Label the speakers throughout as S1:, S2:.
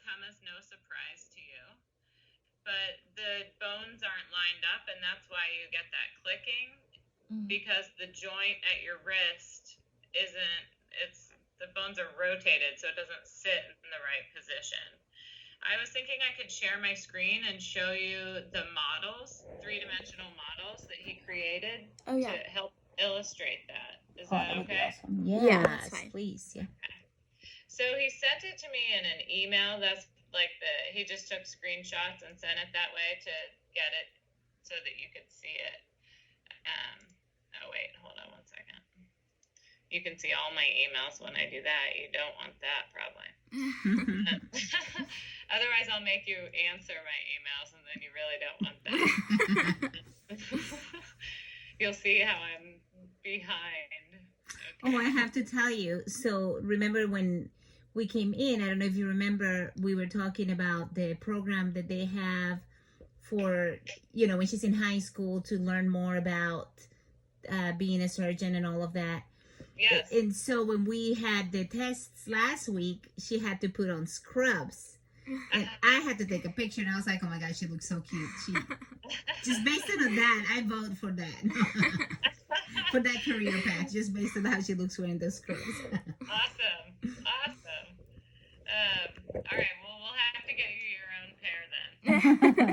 S1: come as no surprise to you. But the bones aren't lined up, and that's why you get that clicking, because the joint at your wrist the bones are rotated, so it doesn't sit in the right position. I was thinking I could share my screen and show you the models, 3-dimensional models that he created to help illustrate that. Is that okay?
S2: Awesome. Yes,
S3: that's fine.
S2: Please. Yeah.
S1: Okay. So he sent it to me in an email. That's like he just took screenshots and sent it that way to get it so that you could see it. Oh wait, hold on one second. You can see all my emails when I do that. You don't want that, probably. Otherwise, I'll make you answer my emails, and then you really don't want that. You'll see how I'm behind. Okay.
S2: Oh, I have to tell you. So remember when we came in, I don't know if you remember, we were talking about the program that they have for, when she's in high school to learn more about being a surgeon and all of that.
S1: Yes.
S2: And so when we had the tests last week, she had to put on scrubs. And I had to take a picture, and I was like, oh my gosh, she looks so cute. Just based on that, I vote for that. For that career path, just based on how she looks wearing those scrubs.
S1: Awesome. All right, well, we'll have to get you your own pair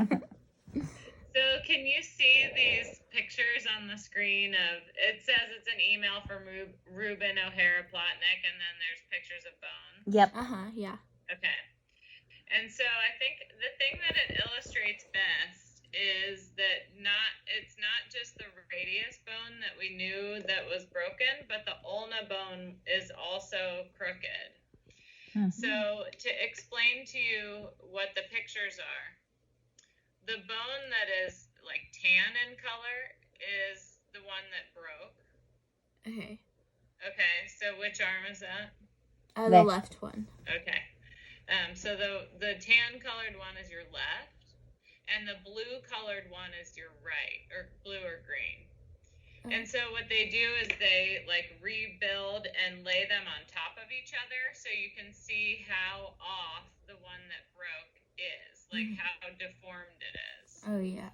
S1: then. So can you see these pictures on the screen it says it's an email from Ruben O'Hara Plotnick, and then there's pictures of bones?
S2: Yep.
S3: Yeah.
S1: Okay. And so I think the thing that it illustrates best is that it's not just the radius bone that we knew that was broken, but the ulna bone is also crooked. Mm-hmm. So to explain to you what the pictures are, the bone that is like tan in color is the one that broke.
S3: Okay.
S1: Okay, so which arm is that?
S3: The left one.
S1: Okay. So the tan colored one is your left, and the blue colored one is your right, or blue or green. And so what they do is they like rebuild and lay them on top of each other so you can see how off the one that broke is, like how deformed it is.
S3: Oh, yeah.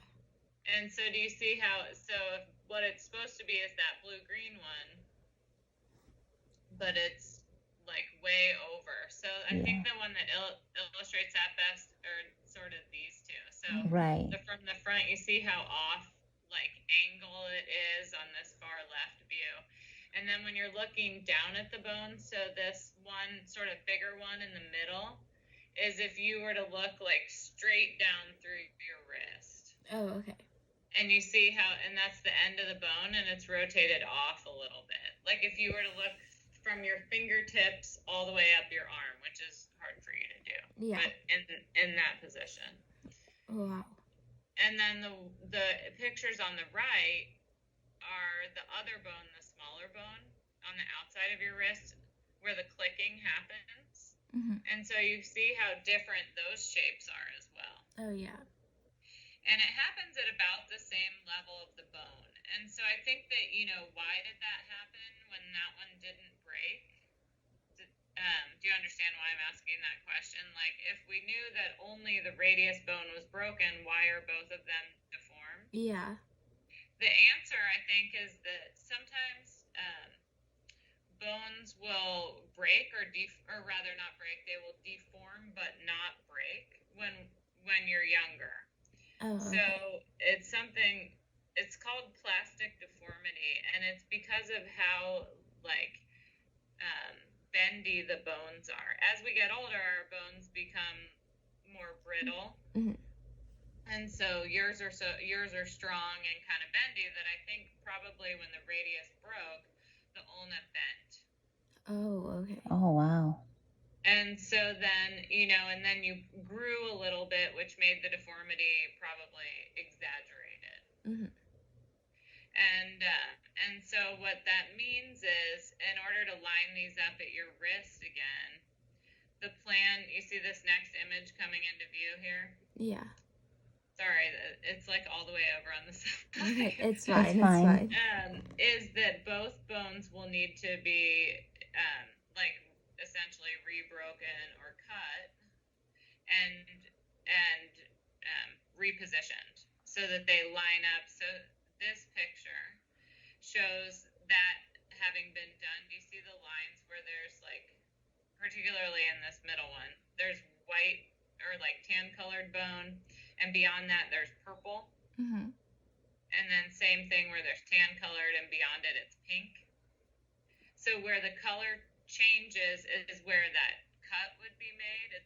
S1: And so do you see what it's supposed to be is that blue-green one, but it's like way over. So I think the one that illustrates that best are sort of these two. So from the front, you see how off like angle it is on this far left view. And then when you're looking down at the bone, so this one sort of bigger one in the middle is if you were to look like straight down through your wrist.
S3: Oh, okay.
S1: And you see and that's the end of the bone, and it's rotated off a little bit. Like if you were to look from your fingertips all the way up your arm, which is hard for you to do.
S3: Yeah.
S1: But in that position.
S3: Wow.
S1: And then the pictures on the right are the other bone, the smaller bone on the outside of your wrist where the clicking happens. Mm-hmm. And so you see how different those shapes are as well.
S3: Oh, yeah.
S1: And it happens at about the same level of the bone. And so I think that, why did that happen when that one didn't break? Do you understand why I'm asking that question? Like, if we knew that only the radius bone was broken, why are both of them deformed?
S3: Yeah.
S1: The answer, I think, is that sometimes bones will break or rather not break. They will deform but not break when you're younger.
S3: Oh, okay.
S1: So it's called plastic deformity, and it's because of how bendy the bones are. As we get older, our bones become more brittle. Mm-hmm. And so yours are strong and kind of bendy that I think probably when the radius broke, the ulna bent.
S3: Oh, okay.
S2: Oh, wow.
S1: And so then, and then you grew a little bit, which made the deformity probably exaggerated. Mm-hmm. And so what that means is, in order to line these up at your wrist again, the plan, you see this next image coming into view here?
S3: Yeah.
S1: Sorry, it's like all the way over on the side.
S3: Okay, it's fine.
S1: Is that both bones will need to be essentially rebroken or cut, and repositioned so that they line up. So this picture shows that having been done. Do you see the lines where there's like, particularly in this middle one, there's white or like tan colored bone, and beyond that there's purple.
S3: Mm-hmm.
S1: And then same thing where there's tan colored and beyond it it's pink. So where the color changes is where that cut would be made.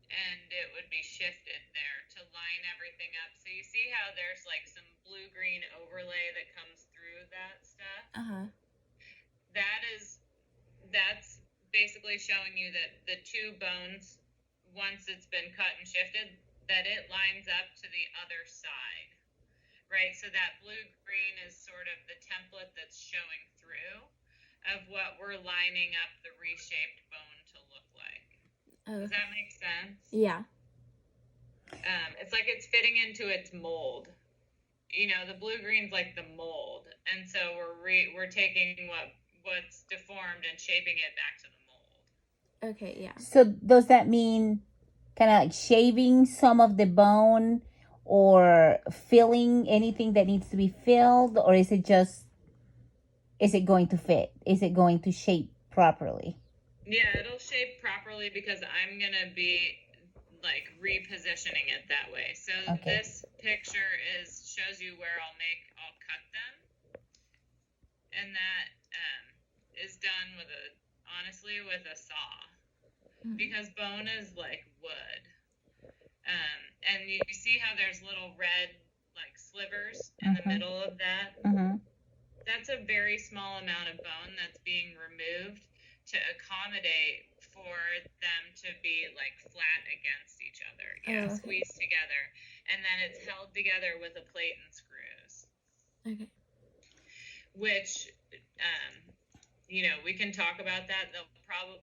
S1: And it would be shifted there to line everything up. So you see how there's like some blue-green overlay that comes through that stuff?
S3: Uh-huh.
S1: That's basically showing you that the two bones, once it's been cut and shifted, that it lines up to the other side, right? So that blue-green is sort of the template that's showing through of what we're lining up the reshaped bone to look like. Does that make sense?
S3: Yeah.
S1: It's like it's fitting into its mold. You know, the blue-green's like the mold, and so we're taking what's deformed and shaping it back to the mold.
S3: Okay, yeah.
S2: So does that mean kind of like shaving some of the bone or filling anything that needs to be filled, or is it going to fit? Is it going to shape properly?
S1: Yeah, it'll shape properly because I'm going to be like repositioning it that way. So This picture shows you where I'll cut them. And that is done honestly with a saw. Mm-hmm. Because bone is like wood. And you see how there's little red like slivers in the middle of that?
S2: Mm-hmm.
S1: That's a very small amount of bone that's being removed to accommodate for them to be like flat against each other, squeezed together, and then it's held together with a plate and screws.
S3: Okay.
S1: Which, we can talk about that. They'll probably